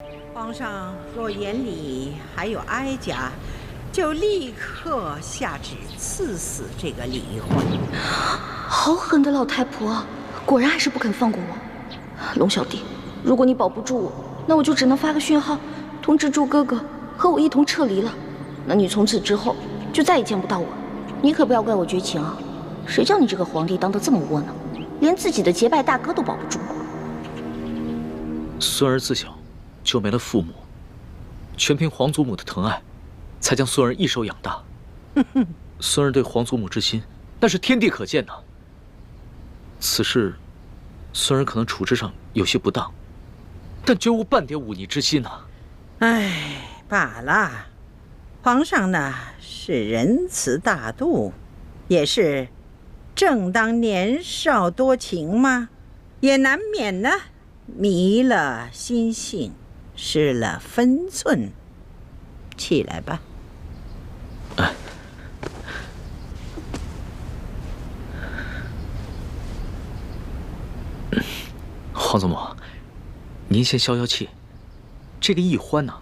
皇上若眼里还有哀家，就立刻下旨赐死这个李易欢。好狠的老太婆，果然还是不肯放过我。龙小弟，如果你保不住我，那我就只能发个讯号，通知朱哥哥和我一同撤离了。那你从此之后就再也见不到我。你可不要怪我绝情啊！谁叫你这个皇帝当得这么窝囊，连自己的结拜大哥都保不住。孙儿自小就没了父母，全凭皇祖母的疼爱，才将孙儿一手养大。孙儿对皇祖母之心，那是天地可见的。此事，孙儿可能处置上有些不当，但绝无半点忤逆之心呐。唉，罢了。皇上呢是仁慈大度，也是正当年少多情嘛，也难免呢迷了心性，失了分寸。起来吧。哎，皇祖母，您先消消气。这个易欢呢，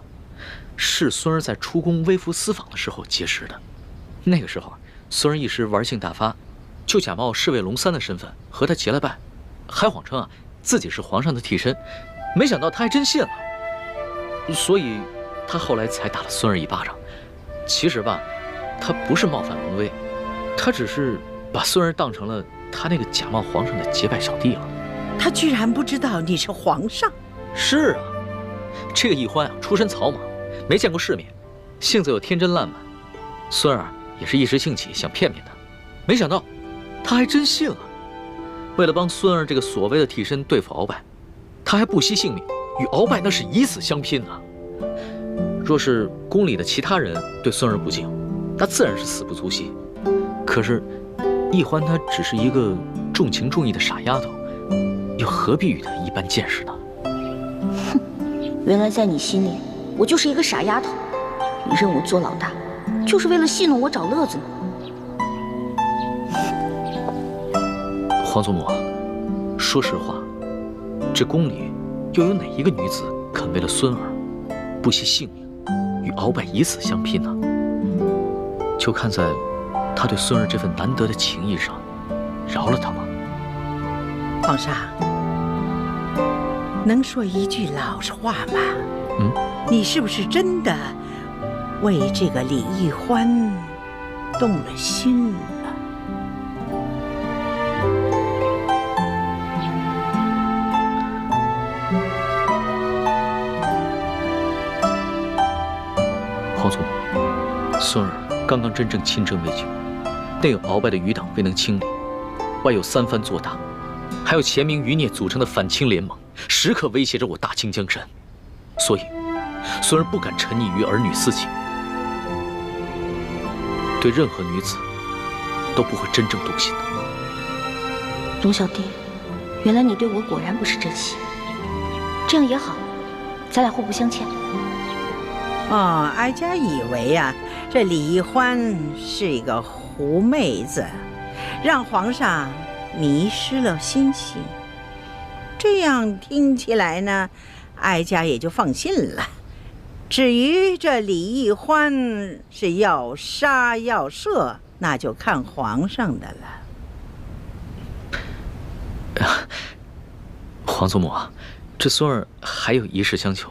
是孙儿在出宫微服私访的时候结识的。那个时候，孙儿一时玩性大发，就假冒侍卫龙三的身份和他结了拜，还谎称自己是皇上的替身。没想到他还真信了，所以他后来才打了孙儿一巴掌。其实吧，他不是冒犯龙威，他只是把孙儿当成了他那个假冒皇上的结拜小弟了。他居然不知道你是皇上？是啊，这个易欢出身草莽，没见过世面，性子又天真烂漫。孙儿也是一时兴起想骗骗他，没想到他还真信了。为了帮孙儿这个所谓的替身对付鳌拜，他还不惜性命，与鳌拜那是以死相拼啊！若是宫里的其他人对孙儿不敬，那自然是死不足惜。可是易欢她只是一个重情重义的傻丫头，又何必与她一般见识呢？哼，原来在你心里，我就是一个傻丫头。你认我做老大，就是为了戏弄我找乐子呢。皇祖母，说实话，这宫里又有哪一个女子肯为了孙儿不惜性命，与鳌拜以死相拼呢？就看在她对孙儿这份难得的情谊上，饶了她吧。皇上，能说一句老实话吗？你是不是真的为这个李易欢动了心了？皇祖母，孙儿刚刚真正亲征未久，内有鳌拜的余党未能清理，外有三藩做大，还有前明余孽组成的反清联盟，时刻威胁着我大清江山，所以孙儿不敢沉溺于儿女私情，对任何女子都不会真正动心的。龙小弟，原来你对我果然不是真心，这样也好，咱俩互不相欠。哀家以为这李易欢是一个狐妹子，让皇上迷失了心性。这样听起来呢，哀家也就放心了。至于这李易欢是要杀要射，那就看皇上的了。皇祖母这孙儿还有一事相求。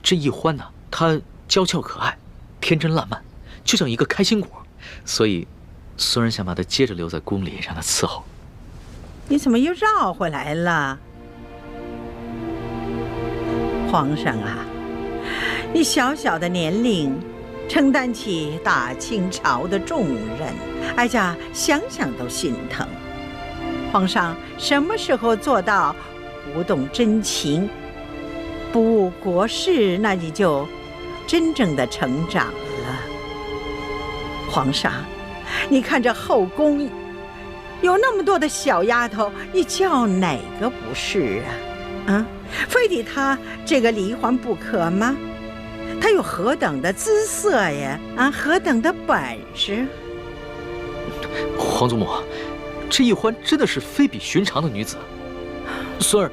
这易欢呢，她娇俏可爱，天真烂漫，就像一个开心果，所以孙儿想把她接着留在宫里，让她伺候。你怎么又绕回来了？皇上你小小的年龄，承担起大清朝的重任，哀家想想都心疼。皇上什么时候做到不动真情，不误国事，那你就真正的成长了。皇上，你看这后宫有那么多的小丫头，你叫哪个不是非得她这个李易欢不可吗？她有何等的姿色呀，何等的本事！皇祖母，这易欢真的是非比寻常的女子，孙儿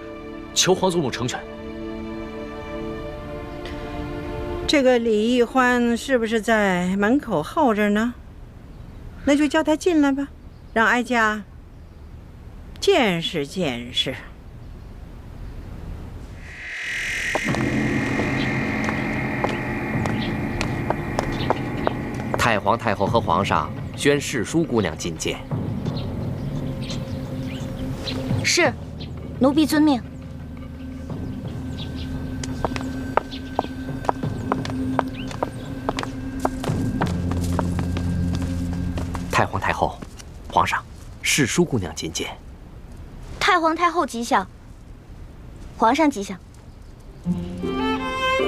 求皇祖母成全。这个李易欢是不是在门口候着呢？那就叫他进来吧，让哀家见识见识。太皇太后和皇上宣世淑姑娘觐见。是，奴婢遵命。太皇太后，皇上，世淑姑娘觐见。太皇太后吉祥，皇上吉祥。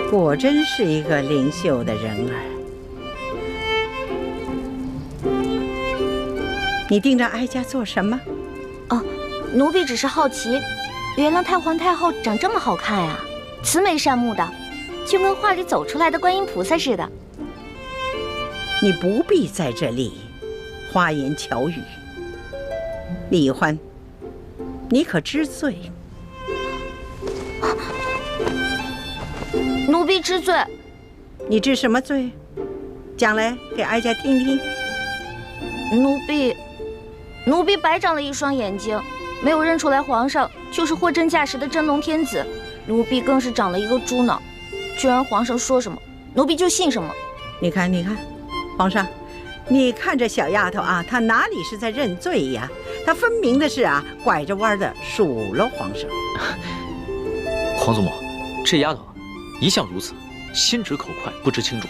果真是一个灵秀的人儿。你盯着哀家做什么？哦，奴婢只是好奇，原来太皇太后长这么好看呀，慈眉善目的，就跟画里走出来的观音菩萨似的。你不必在这里花言巧语。李欢，你可知罪？奴婢知罪。你知什么罪？讲来给哀家听听。奴婢白长了一双眼睛，没有认出来皇上就是货真价实的真龙天子。奴婢更是长了一个猪脑，居然皇上说什么，奴婢就信什么。你看，皇上，你看这小丫头啊，她哪里是在认罪呀？她分明的是啊，拐着弯的数落皇上。皇祖母，这丫头一向如此，心直口快，不知轻重。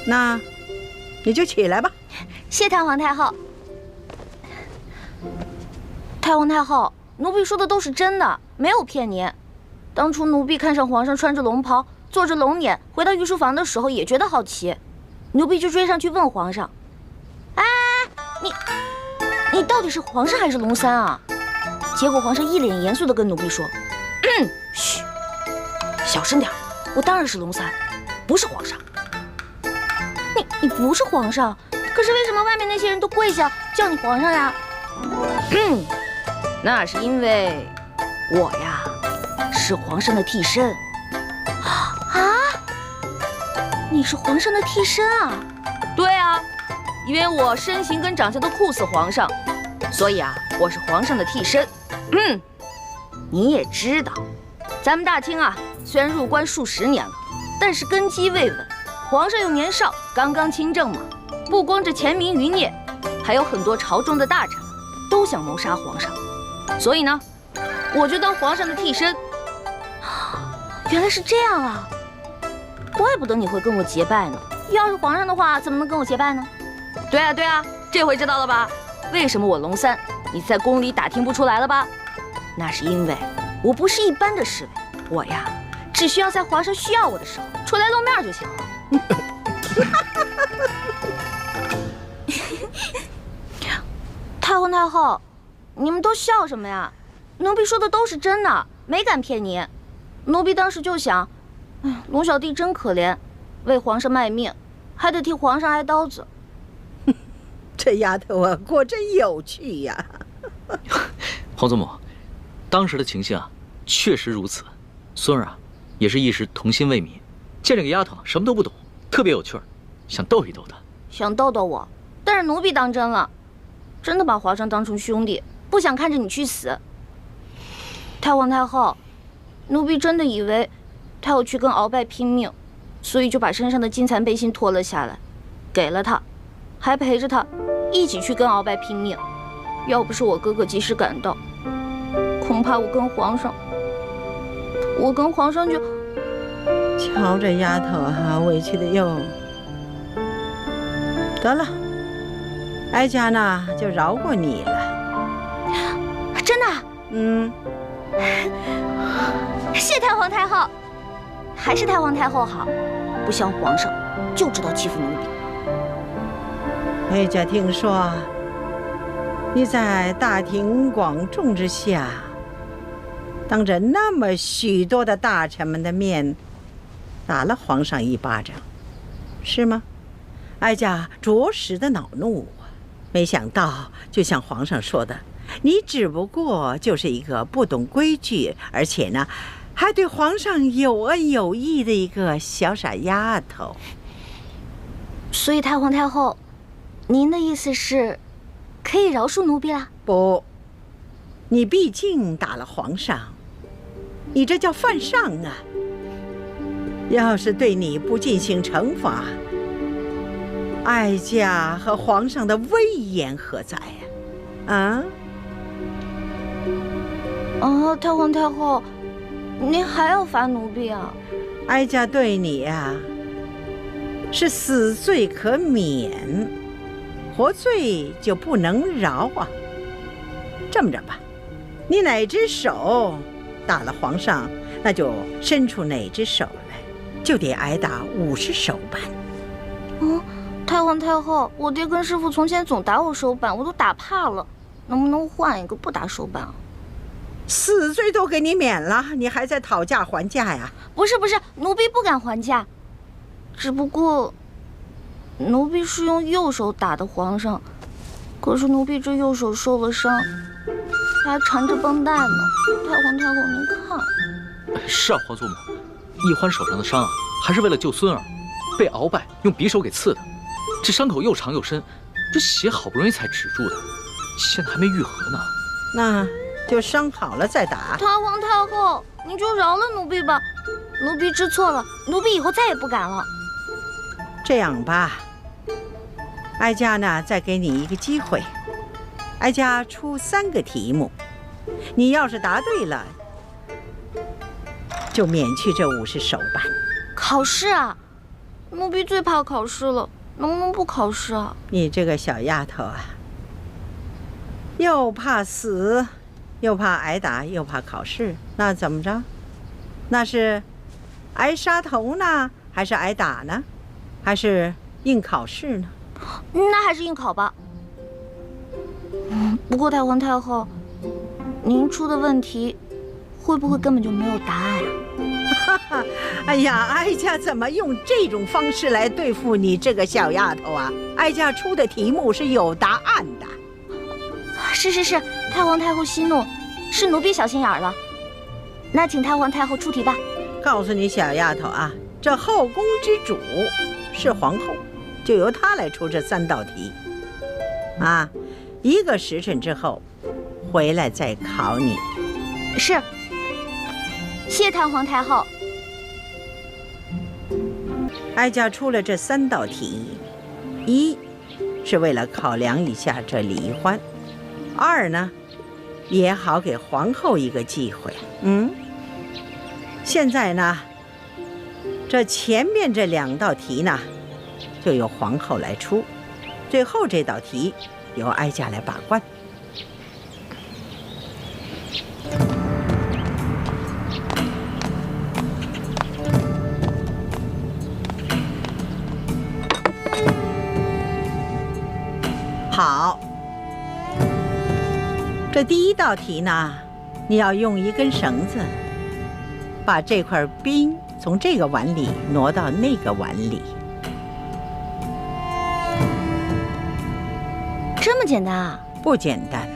那你就起来吧。谢太皇太后。太皇太后，奴婢说的都是真的，没有骗您。当初奴婢看上皇上穿着龙袍，坐着龙辇回到御书房的时候，也觉得好奇，奴婢就追上去问皇上：“哎，你到底是皇上还是龙三啊？”结果皇上一脸严肃地跟奴婢说：“嘘，小声点，我当然是龙三，不是皇上。”你不是皇上，可是为什么外面那些人都跪下叫你皇上呀？那是因为我呀是皇上的替身。啊？你是皇上的替身啊？对啊，因为我身形跟长相都酷似皇上，所以啊我是皇上的替身。你也知道，咱们大清啊虽然入关数十年了，但是根基未稳，皇上又年少，刚刚亲政嘛，不光这前明余孽，还有很多朝中的大臣都想谋杀皇上，所以呢，我就当皇上的替身。原来是这样啊，怪不得你会跟我结拜呢。要是皇上的话，怎么能跟我结拜呢？对啊，这回知道了吧？为什么我龙三，你在宫里打听不出来了吧？那是因为我不是一般的侍卫，我呀，只需要在皇上需要我的时候出来露面就行了。太皇太后，你们都笑什么呀？奴婢说的都是真的，没敢骗你。奴婢当时就想，龙小弟真可怜，为皇上卖命，还得替皇上挨刀子。这丫头啊，果真有趣呀！皇祖母，当时的情形啊，确实如此。孙儿啊，也是一时童心未泯，见这个丫头什么都不懂，特别有趣儿，想逗一逗她。想逗逗我，但是奴婢当真了，真的把皇上当成兄弟，不想看着你去死。太皇太后，奴婢真的以为他要去跟鳌拜拼命，所以就把身上的金蚕背心脱了下来，给了他，还陪着他一起去跟鳌拜拼命。要不是我哥哥及时赶到，恐怕我跟皇上就……瞧这丫头啊，委屈的哟。得了，哀家呢就饶过你了。真的？谢太皇太后，还是太皇太后好，不像皇上就知道欺负奴婢。哀家听说你在大庭广众之下，当着那么许多的大臣们的面，打了皇上一巴掌，是吗？哀家着实的恼怒啊！没想到，就像皇上说的，你只不过就是一个不懂规矩，而且呢，还对皇上有恩有义的一个小傻丫头。所以太皇太后，您的意思是，可以饶恕奴婢啦？不，你毕竟打了皇上，你这叫犯上啊！要是对你不进行惩罚，哀家和皇上的威严何在呀？太皇太后，您还要罚奴婢啊？哀家对你呀，是死罪可免，活罪就不能饶啊。这么着吧，你哪只手打了皇上，那就伸出哪只手来，就得挨打50手板。太皇太后，我爹跟师傅从前总打我手板，我都打怕了，能不能换一个不打手板啊？死罪都给你免了，你还在讨价还价呀？不是，奴婢不敢还价，只不过奴婢是用右手打的皇上，可是奴婢这右手受了伤，还缠着绷带呢。太皇太后，您看。是啊，皇祖母，易欢手上的伤啊，还是为了救孙儿，被鳌拜用匕首给刺的。这伤口又长又深，这血好不容易才止住的，现在还没愈合呢。那就伤好了再打。太皇太后，您就饶了奴婢吧，奴婢知错了，奴婢以后再也不敢了。这样吧，哀家呢再给你一个机会，哀家出3个题目，你要是答对了，就免去这50手板。考试啊？奴婢最怕考试了，能不能不考试啊？你这个小丫头啊，又怕死，又怕挨打，又怕考试，那怎么着？那是挨杀头呢，还是挨打呢？还是应考试呢？那还是应考吧。不过太皇太后，您出的问题会不会根本就没有答案啊？哎呀，哀家怎么用这种方式来对付你这个小丫头啊？哀家出的题目是有答案的。是，太皇太后息怒，是奴婢小心眼儿了。那请太皇太后出题吧。告诉你小丫头啊，这后宫之主是皇后，就由她来出这3道题。1个时辰之后回来再考你。是，谢太皇太后。哀家出了这3道题，1是为了考量一下这李欢，2呢也好给皇后一个机会。现在呢，这前面这2道题呢，就由皇后来出，最后这道题由哀家来把关。好，这第1道题呢，你要用一根绳子，把这块冰从这个碗里挪到那个碗里。这么简单啊？不简单，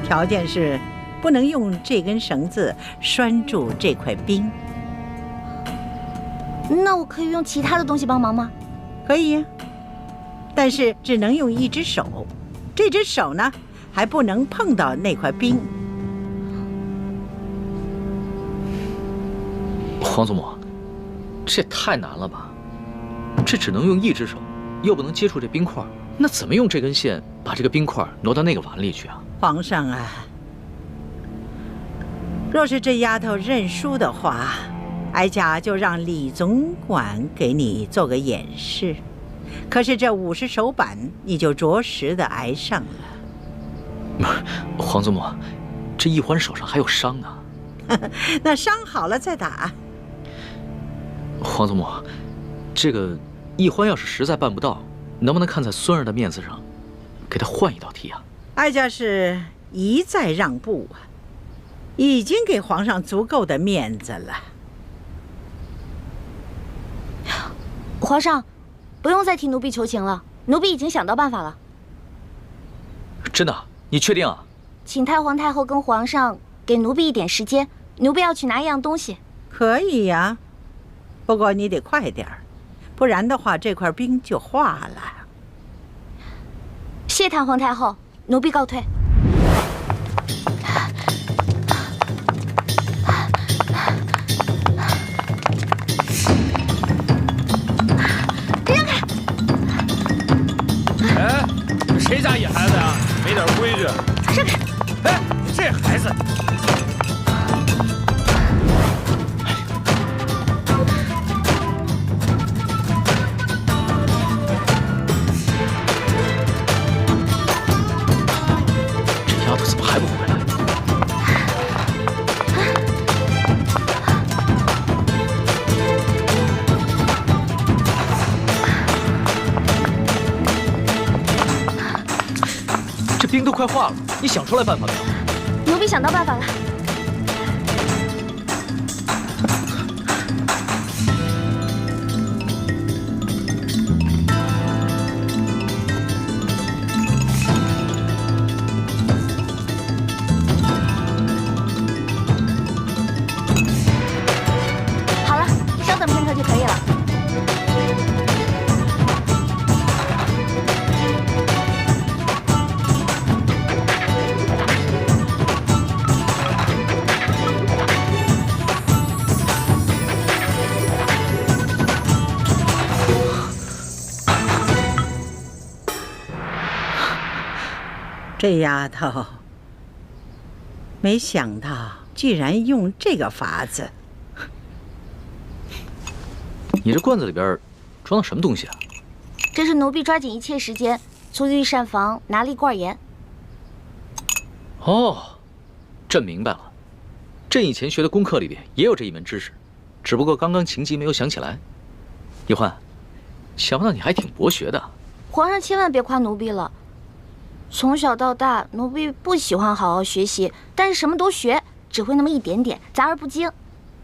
条件是不能用这根绳子拴住这块冰。那我可以用其他的东西帮忙吗？可以呀，但是只能用1只手，这只手呢还不能碰到那块冰。皇祖母，这也太难了吧？这只能用1只手，又不能接触这冰块，那怎么用这根线把这个冰块挪到那个碗里去啊？皇上啊，若是这丫头认输的话，哀家就让李总管给你做个演示。可是这50手板，你就着实的挨上了。皇祖母，这易欢手上还有伤呢。那伤好了再打。皇祖母，这个易欢要是实在办不到，能不能看在孙儿的面子上，给他换1道题啊？哀家是一再让步啊，已经给皇上足够的面子了。皇上，不用再替奴婢求情了，奴婢已经想到办法了。真的？你确定啊？请太皇太后跟皇上给奴婢一点时间，奴婢要去拿一样东西。可以呀，不过你得快点儿，不然的话这块冰就化了。谢太皇太后，奴婢告退。哎，谁家野孩子呀？没点规矩！让开！哎，这孩子。这丫头怎么还不回来？这冰都快化了，你想出来办法没有？奴婢想到办法了。好了，稍等片刻就可以了。这丫头，没想到居然用这个法子。你这罐子里边装的什么东西啊？这是奴婢抓紧一切时间从御膳房拿了一罐盐。哦，朕明白了。朕以前学的功课里边也有这一门知识，只不过刚刚情急没有想起来。一欢，想不到你还挺博学的。皇上千万别夸奴婢了。从小到大，奴婢不喜欢好好学习，但是什么都学，只会那么一点点，杂而不精，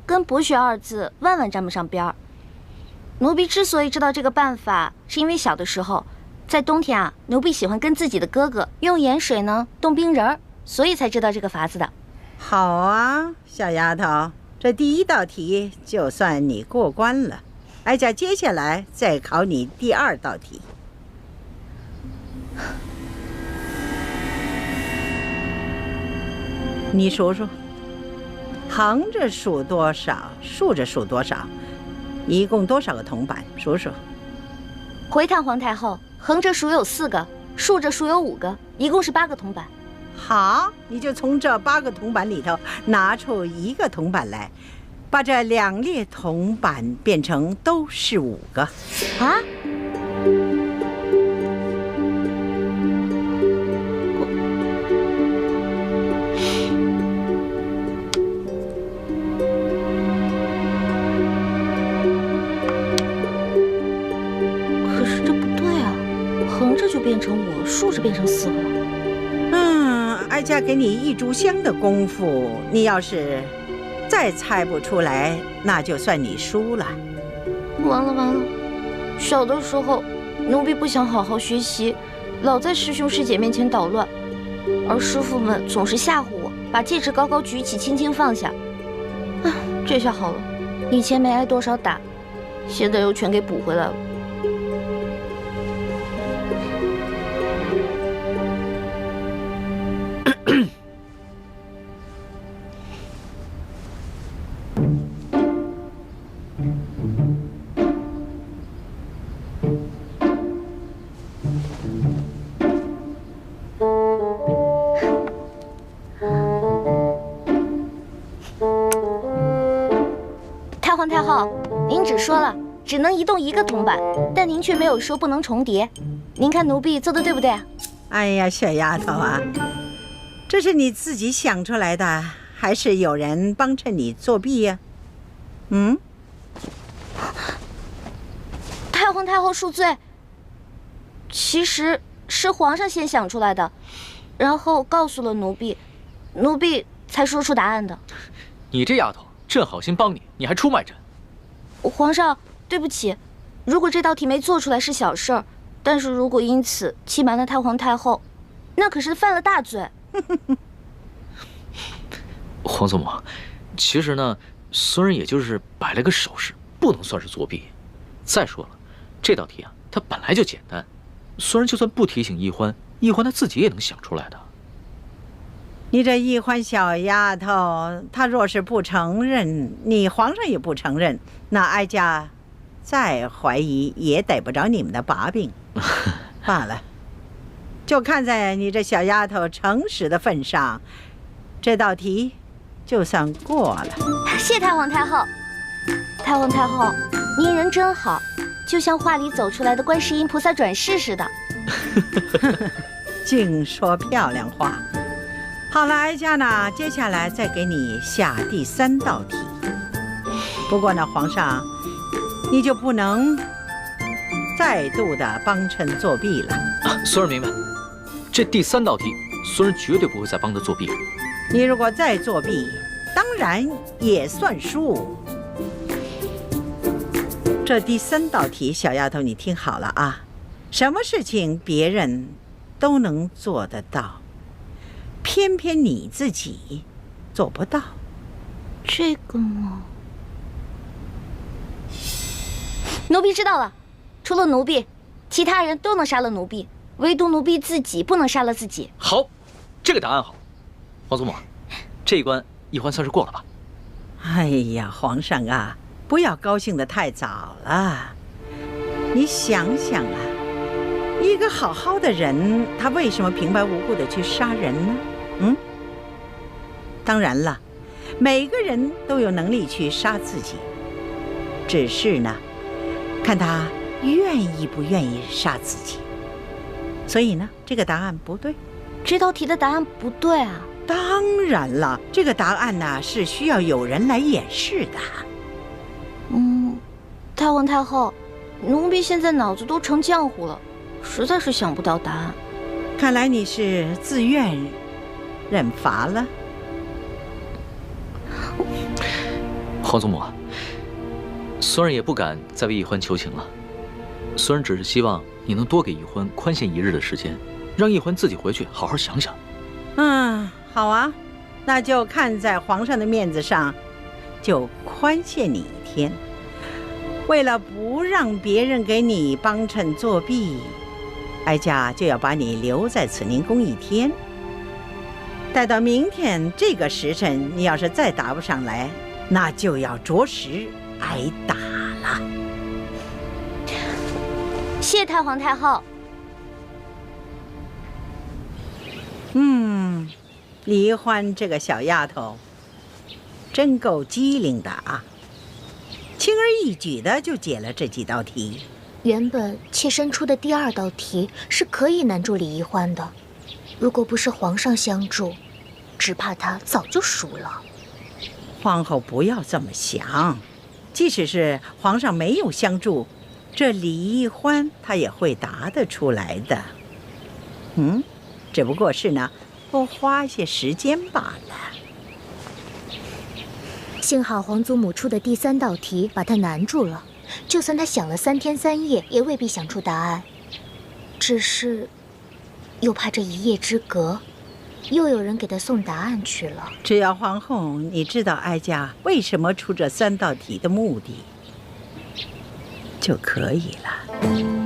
跟博学二字万万沾不上边儿。奴婢之所以知道这个办法，是因为小的时候，在冬天啊，奴婢喜欢跟自己的哥哥用盐水呢冻冰人儿，所以才知道这个法子的。好啊，小丫头，这第一道题就算你过关了。哀家接下来再考你第2道题。你数数，横着数多少，竖着数多少，一共多少个铜板？数数。回探皇太后，横着数有4个，竖着数有5个，一共是8个铜板。好，你就从这8个铜板里头拿出1个铜板来，把这2列铜板变成都是5个。啊？可是这不对啊，横着就变成5，竖着变成4个了。哀家给你1炷香的功夫，你要是再猜不出来，那就算你输了。完了完了！小的时候，奴婢不想好好学习，老在师兄师姐面前捣乱，而师傅们总是吓唬我，把戒指高高举起，轻轻放下。啊，这下好了，以前没挨多少打，现在又全给补回来了。太皇太后，您只说了只能移动1个铜板，但您却没有说不能重叠。您看奴婢做的对不对啊？哎呀，小丫头啊，这是你自己想出来的，还是有人帮衬你作弊呀？太皇太后恕罪，其实是皇上先想出来的，然后告诉了奴婢，奴婢才说出答案的。你这丫头，朕好心帮你，你还出卖朕。皇上，对不起，如果这道题没做出来是小事儿，但是如果因此欺瞒了太皇太后，那可是犯了大罪。皇祖母，其实呢，孙儿也就是摆了个手势，不能算是作弊。再说了，这道题啊，它本来就简单，孙儿就算不提醒易欢，易欢她自己也能想出来的。你这易欢小丫头，她若是不承认，你皇上也不承认，那哀家再怀疑也逮不着你们的把柄。罢了，就看在你这小丫头诚实的份上，这道题就算过了。谢太皇太后，太皇太后，您人真好，就像画里走出来的观世音菩萨转世似的。净说漂亮话。好了，哀家呢，接下来再给你下第3道题。不过呢，皇上，你就不能再度的帮衬作弊了。孙儿明白，这第3道题，孙儿绝对不会再帮他作弊了。你如果再作弊，当然也算数。这第3道题，小丫头，你听好了啊，什么事情别人都能做得到，偏偏你自己做不到。这个嘛，奴婢知道了。除了奴婢，其他人都能杀了奴婢，唯独奴婢自己不能杀了自己。好，这个答案好。皇祖母，这一关易欢算是过了吧？哎呀，皇上啊，不要高兴得太早了。你想想啊，一个好好的人，他为什么平白无故的去杀人呢？当然了，每个人都有能力去杀自己，只是呢，看他愿意不愿意杀自己。所以呢，这个答案不对。这道题的答案不对啊？当然了，这个答案呢是需要有人来演示的。太皇太后，奴婢现在脑子都成浆糊了，实在是想不到答案。看来你是自愿认罚了。皇祖母，孙儿也不敢再为易欢求情了。孙儿只是希望你能多给易欢宽限1日的时间，让易欢自己回去好好想想。好啊，那就看在皇上的面子上，就宽限你1天。为了不让别人给你帮衬作弊，哀家就要把你留在慈宁宫1天。待到明天这个时辰，你要是再答不上来，那就要着实挨打了。谢太皇太后。李欢这个小丫头真够机灵的啊，轻而易举的就解了这几道题。原本妾身出的第2道题是可以难住李易欢的，如果不是皇上相助，只怕他早就输了。皇后不要这么想，即使是皇上没有相助，这李易欢他也会答得出来的。只不过是呢，多花些时间罢了。幸好皇祖母出的第3道题把他难住了，就算他想了3天3夜，也未必想出答案。只是，又怕这一夜之隔，又有人给他送答案去了。只要皇后你知道哀家为什么出这3道题的目的，就可以了。